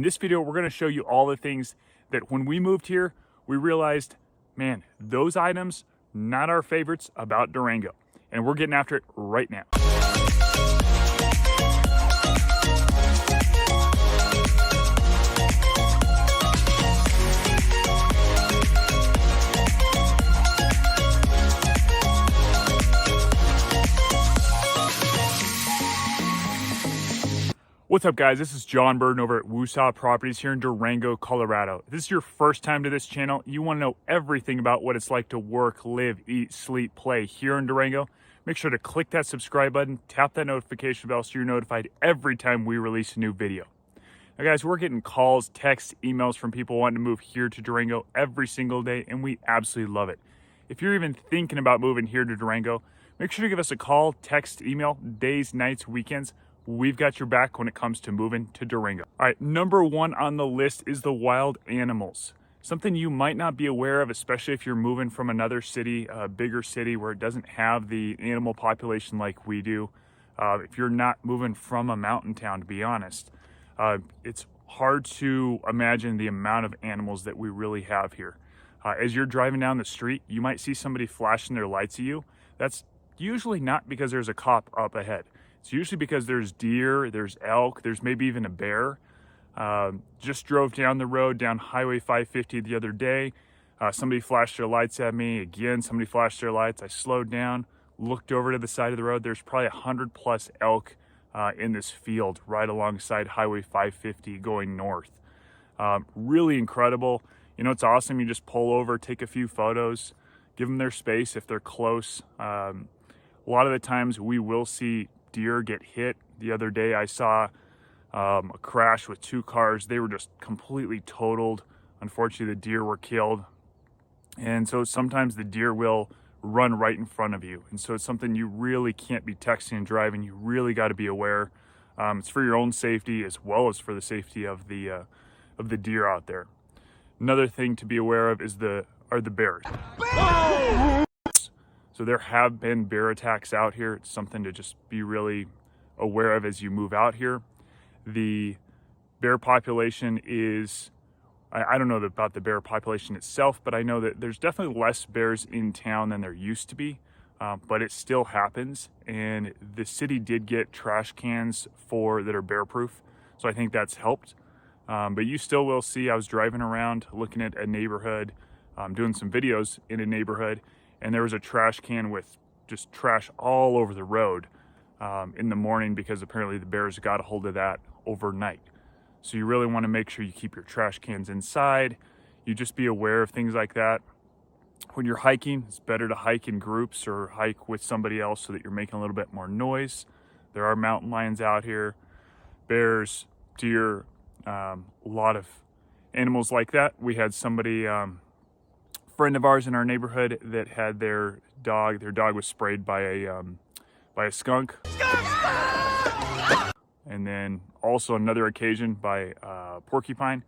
In this video, we're going to show you all the things that when we moved here, we realized, man, those items, not our favorites about Durango. And we're getting after it right now. What's up, guys? This is Jon Burden over at Woosah Properties here in Durango, Colorado. If this is your first time to this channel, you want to know everything about what it's like to work, live, eat, sleep, play here in Durango, make sure to click that subscribe button, tap that notification bell so you're notified every time we release a new video. Now, guys, we're getting calls, texts, emails from people wanting to move here to Durango every single day, and we absolutely love it. If you're even thinking about moving here to Durango, make sure to give us a call, text, email, days, nights, weekends. We've got your back when it comes to moving to Durango. All right, number one on the list is the wild animals. Something you might not be aware of, especially if you're moving from another city, a bigger city where it doesn't have the animal population like we do. If you're not moving from a mountain town, to be honest, it's hard to imagine the amount of animals that we really have here. As you're driving down the street, you might see somebody flashing their lights at you. That's usually not because there's a cop up ahead. It's usually because there's deer, there's elk, there's maybe even a bear. Just drove down the road, down Highway 550 the other day. Somebody flashed their lights at me. Again, somebody flashed their lights. I slowed down, looked over to the side of the road. There's probably 100+ elk in this field right alongside Highway 550 going north. Really incredible. You know, it's awesome. You just pull over, take a few photos, give them their space if they're close. A lot of the times we will see deer get hit. The other day I saw a crash with two cars. They were just completely totaled. Unfortunately, the deer were killed. And so sometimes the deer will run right in front of you. And so it's something you really can't be texting and driving. You really got to be aware. It's for your own safety as well as for the safety of the deer out there. Another thing to be aware of are the bears. So there have been bear attacks out here. It's something to just be really aware of as you move out here. The bear population is, I don't know about the bear population itself, but I know that there's definitely less bears in town than there used to be, but it still happens. And the city did get trash cans that are bear proof. So I think that's helped. But you still will see, I was driving around looking at a neighborhood, doing some videos in a neighborhood, and there was a trash can with just trash all over the road in the morning because apparently the bears got a hold of that overnight. So you really want to make sure you keep your trash cans inside. You just be aware of things like that. When you're hiking, it's better to hike in groups or hike with somebody else so that you're making a little bit more noise. There are mountain lions out here, bears, deer, a lot of animals like that. We had somebody, friend of ours in our neighborhood that had their dog was sprayed by a skunk. And then also another occasion by a porcupine.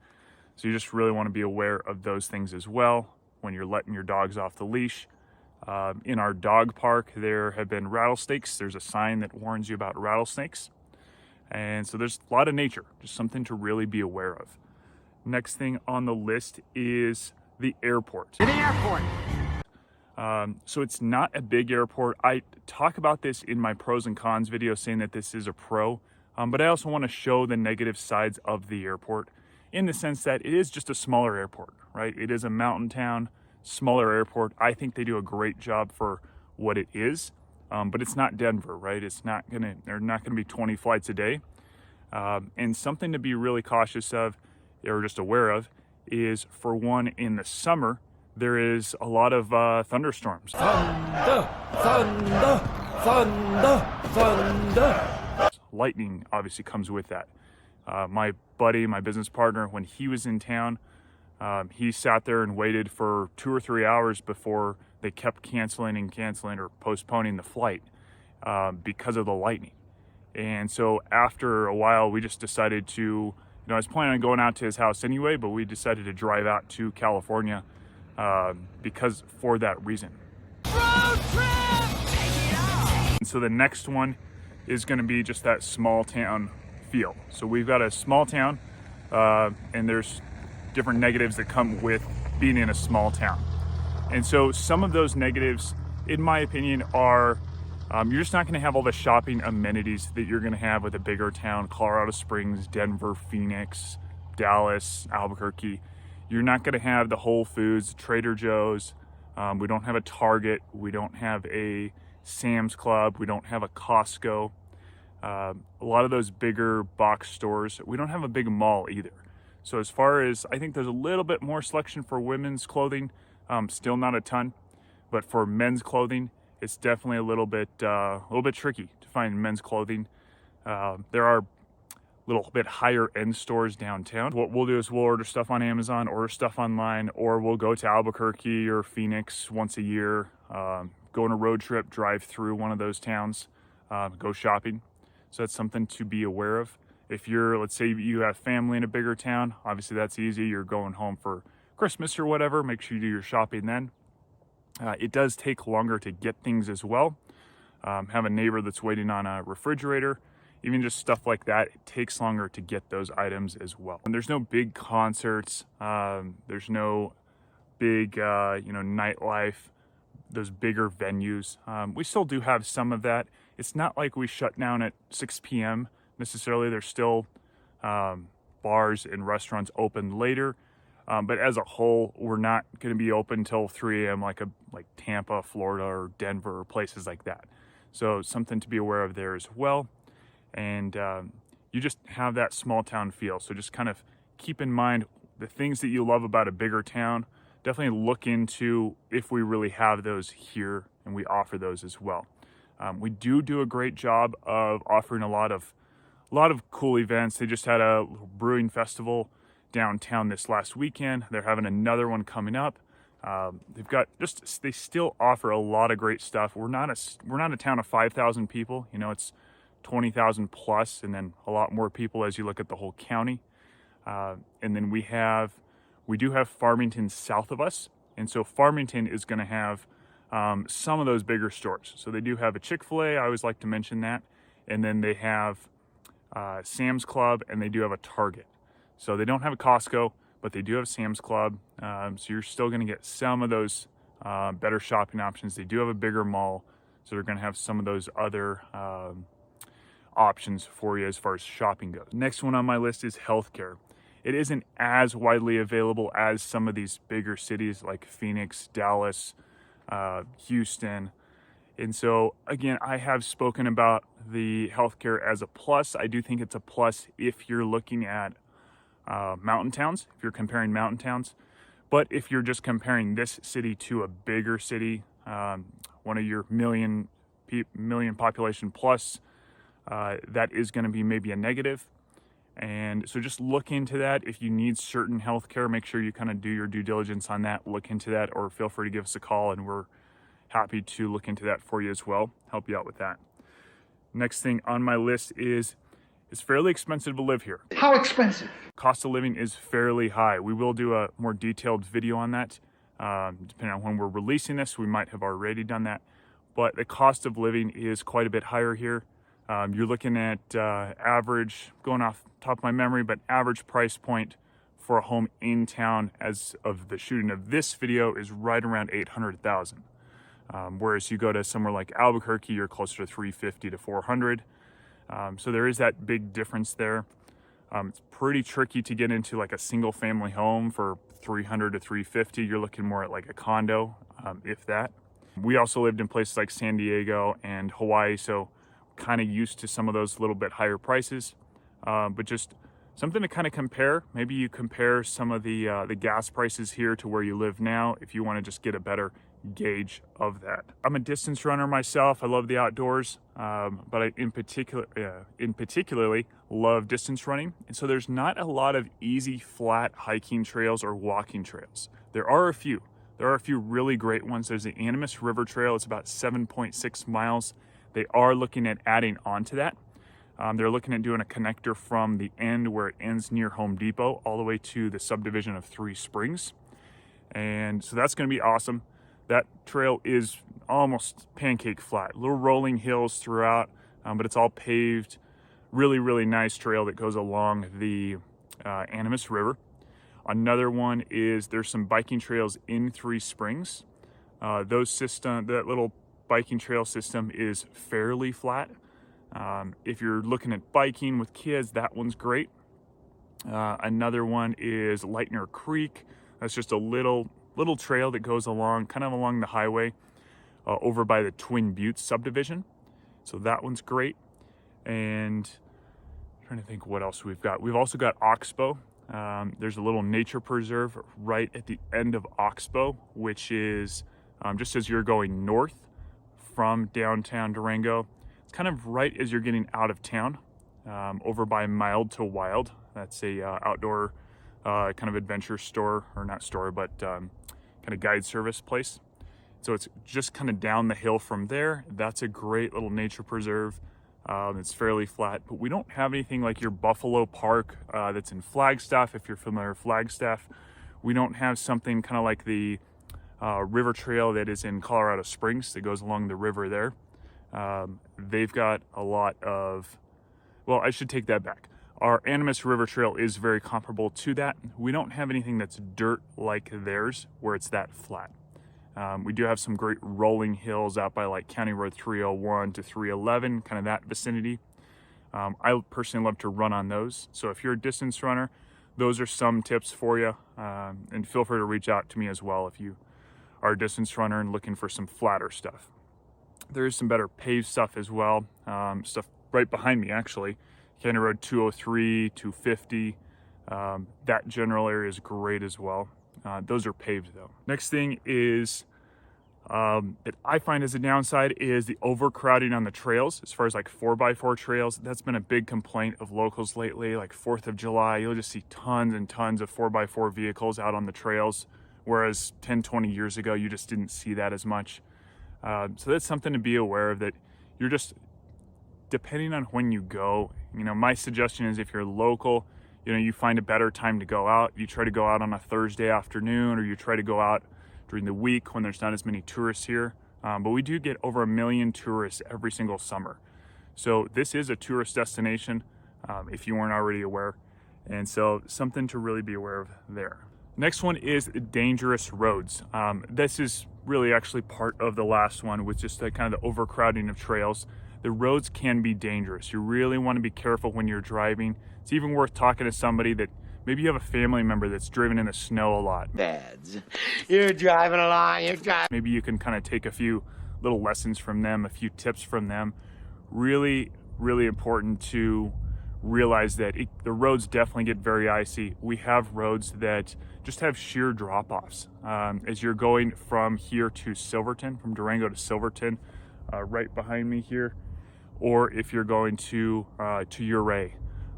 So you just really want to be aware of those things as well when you're letting your dogs off the leash. In our dog park, there have been rattlesnakes. There's a sign that warns you about rattlesnakes. And so there's a lot of nature, just something to really be aware of. Next thing on the list is the airport. To the airport. So it's not a big airport. I talk about this in my pros and cons video, saying that this is a pro, but I also want to show the negative sides of the airport in the sense that it is just a smaller airport, right? It is a mountain town, smaller airport. I think they do a great job for what it is, but it's not Denver, right? They're not gonna be 20 flights a day. And something to be really cautious of or just aware of is, for one, in the summer, there is a lot of thunderstorms. Thunder, thunder, thunder, thunder. Lightning obviously comes with that. My buddy, my business partner, when he was in town, he sat there and waited for 2 or 3 hours before they kept canceling or postponing the flight because of the lightning. And so after a while, we just decided to, I was planning on going out to his house anyway, but we decided to drive out to California for that reason. Road trip! Take it on! And so the next one is going to be just that small town feel. So we've got a small town and there's different negatives that come with being in a small town. And so some of those negatives, in my opinion, are you're just not going to have all the shopping amenities that you're going to have with a bigger town. Colorado Springs, Denver, Phoenix, Dallas, Albuquerque. You're not going to have the Whole Foods, Trader Joe's. We don't have a Target. We don't have a Sam's Club. We don't have a Costco. A lot of those bigger box stores. We don't have a big mall either. So as far as, I think there's a little bit more selection for women's clothing. Still not a ton, but for men's clothing, it's definitely a little bit tricky to find men's clothing. There are a little bit higher end stores downtown. What we'll do is we'll order stuff on Amazon, order stuff online, or we'll go to Albuquerque or Phoenix once a year, go on a road trip, drive through one of those towns, go shopping. So that's something to be aware of. If you're, let's say you have family in a bigger town, obviously that's easy. You're going home for Christmas or whatever, make sure you do your shopping then. It does take longer to get things as well. Have a neighbor that's waiting on a refrigerator, even just stuff like that, it takes longer to get those items as well. And there's no big concerts, there's no big, nightlife, those bigger venues. We still do have some of that. It's not like we shut down at 6 p.m. necessarily. There's still bars and restaurants open later. But as a whole, we're not going to be open till 3 a.m. like Tampa, Florida, or Denver, or places like that. So something to be aware of there as well. And you just have that small town feel. So just kind of keep in mind the things that you love about a bigger town. Definitely look into if we really have those here, and we offer those as well. We do a great job of offering a lot of cool events. They just had a brewing festival downtown this last weekend. They're having another one coming up. They still offer a lot of great stuff. We're not a town of 5,000 people. It's 20,000 plus, and then a lot more people as you look at the whole county. And then we do have Farmington south of us, and so Farmington is going to have some of those bigger stores. So they do have a Chick-fil-A. I always like to mention that, and then they have Sam's Club, and they do have a Target. So they don't have a Costco, but they do have Sam's Club. So you're still going to get some of those better shopping options. They do have a bigger mall, so they're going to have some of those other options for you as far as shopping goes. Next one on my list is healthcare. It isn't as widely available as some of these bigger cities like Phoenix, Dallas, Houston. And so again, I have spoken about the healthcare as a plus. I do think it's a plus if you're looking at mountain towns, if you're comparing mountain towns. But if you're just comparing this city to a bigger city, one of your million population plus, that is going to be maybe a negative. And so just look into that. If you need certain healthcare, make sure you kind of do your due diligence on that, look into that, or feel free to give us a call, and we're happy to look into that for you as well, help you out with that. Next thing on my list is it's fairly expensive to live here. How expensive? Cost of living is fairly high. We will do a more detailed video on that. Depending on when we're releasing this, we might have already done that. But the cost of living is quite a bit higher here. You're looking at average, going off the top of my memory, but average price point for a home in town as of the shooting of this video is right around $800,000. Whereas you go to somewhere like Albuquerque, you're closer to $350,000 to $400,000. So there is that big difference there. It's pretty tricky to get into like a single family home for $300,000 to $350,000. You're looking more at like a condo, if that. We also lived in places like San Diego and Hawaii, so kind of used to some of those little bit higher prices, but just something to kind of compare. Maybe you compare some of the gas prices here to where you live now if you want to just get a better gauge of that. I'm a distance runner myself. I love the outdoors, but I in particularly love distance running. And so there's not a lot of easy flat hiking trails or walking trails. There are a few really great ones. There's the Animas River Trail. It's about 7.6 miles. They are looking at adding on to that. They're looking at doing a connector from the end where it ends near Home Depot all the way to the subdivision of Three Springs. And so that's going to be awesome. That trail is almost pancake flat, little rolling hills throughout, but it's all paved. Really, really nice trail that goes along the Animas River. Another one is there's some biking trails in Three Springs. That little biking trail system is fairly flat. If you're looking at biking with kids, that one's great. Another one is Lightner Creek. That's just a little trail that goes along, kind of along the highway, over by the Twin Buttes subdivision. So that one's great. And I'm trying to think what else we've got. We've also got Oxbow. There's a little nature preserve right at the end of Oxbow, which is just as you're going north from downtown Durango. It's kind of right as you're getting out of town, over by Mild to Wild. That's a outdoor kind of adventure store, or not store, but kind of guide service place. So it's just kind of down the hill from there. That's a great little nature preserve. It's fairly flat, but we don't have anything like your Buffalo Park that's in Flagstaff, if you're familiar with Flagstaff. We don't have something kind of like the river trail that is in Colorado Springs that goes along the river there. They've got a lot of, well, I should take that back. Our Animas River Trail is very comparable to that. We don't have anything that's dirt like theirs where it's that flat. We do have some great rolling hills out by like County Road 301 to 311, kind of that vicinity. I personally love to run on those. So if you're a distance runner, those are some tips for you. And feel free to reach out to me as well if you are a distance runner and looking for some flatter stuff. There is some better paved stuff as well. Stuff right behind me actually. County Road 203, 250. That general area is great as well. Those are paved though. Next thing is that I find as a downside is the overcrowding on the trails. As far as like 4x4 trails, that's been a big complaint of locals lately. Like 4th of July, you'll just see tons and tons of 4x4 vehicles out on the trails. Whereas 10, 20 years ago, you just didn't see that as much. So that's something to be aware of, that you're just, depending on when you go, you know, my suggestion is if you're local, you know, you find a better time to go out. You try to go out on a Thursday afternoon, or you try to go out during the week when there's not as many tourists here. But we do get over 1 million tourists every single summer. So this is a tourist destination, if you weren't already aware. And so something to really be aware of there. Next one is dangerous roads. This is really actually part of the last one, with just the kind of the overcrowding of trails. The roads can be dangerous. You really want to be careful when you're driving. It's even worth talking to somebody that maybe you have a family member that's driven in the snow a lot. Dads, you're driving along, Maybe you can kind of take a few little lessons from them, a few tips from them. Really, really important to realize that the roads definitely get very icy. We have roads that just have sheer drop-offs. As you're going from here to Silverton, from Durango to Silverton, right behind me here, or if you're going to Ouray.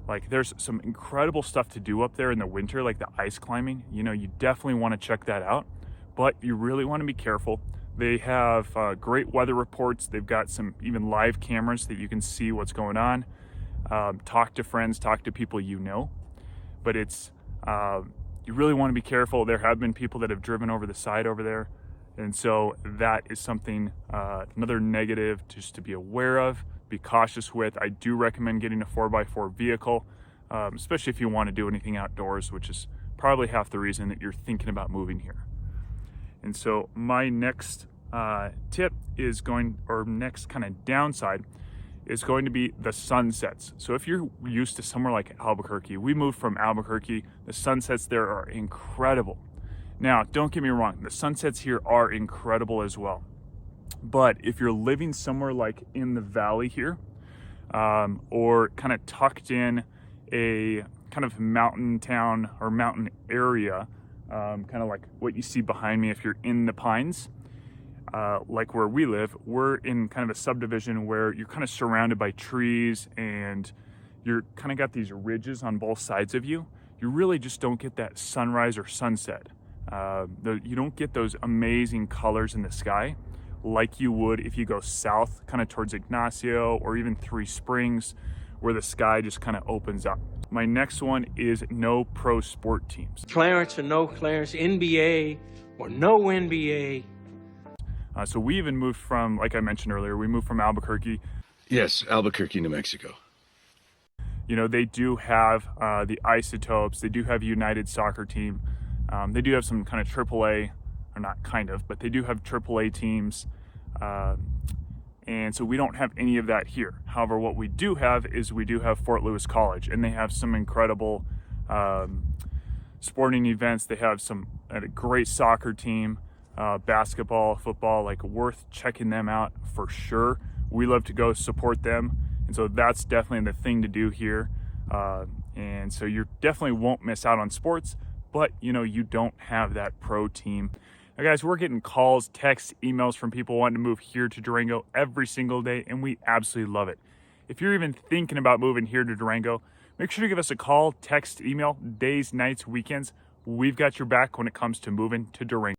Like, there's some incredible stuff to do up there in the winter, like the ice climbing. You know, you definitely want to check that out, but you really want to be careful. They have great weather reports. They've got some even live cameras that you can see what's going on. Talk to friends, talk to people you know, but it's you really want to be careful. There have been people that have driven over the side over there, and so that is something, another negative just to be aware of, be cautious with. I do recommend getting a 4x4 vehicle, especially if you want to do anything outdoors, which is probably half the reason that you're thinking about moving here. And so my next tip is next kind of downside is going to be the sunsets. So if you're used to somewhere like Albuquerque, we moved from Albuquerque, the sunsets there are incredible. Now, don't get me wrong, the sunsets here are incredible as well. But if you're living somewhere like in the valley here, or kind of tucked in a kind of mountain town or mountain area, kind of like what you see behind me, if you're in the Pines, like where we live, we're in kind of a subdivision where you're kind of surrounded by trees and you're kind of got these ridges on both sides of you. You really just don't get that sunrise or sunset. You don't get those amazing colors in the sky like you would if you go south, kind of towards Ignacio or even Three Springs, where the sky just kind of opens up. My next one is no pro sport teams. Clearance or no clearance, NBA or no NBA. So we even moved from, like I mentioned earlier, we moved from Albuquerque. Yes, Albuquerque, New Mexico. You know, they do have the Isotopes, they do have United Soccer Team, they do have some kind of AAA, or not kind of, but they do have AAA teams. And so we don't have any of that here. However, what we do have is we do have Fort Lewis College, and they have some incredible sporting events. They have a great soccer team, basketball, football, like worth checking them out for sure. We love to go support them. And so that's definitely the thing to do here. And so you definitely won't miss out on sports, but you know, you don't have that pro team. Now guys, we're getting calls, texts, emails from people wanting to move here to Durango every single day, and we absolutely love it. If you're even thinking about moving here to Durango, make sure to give us a call, text, email, days, nights, weekends. We've got your back when it comes to moving to Durango.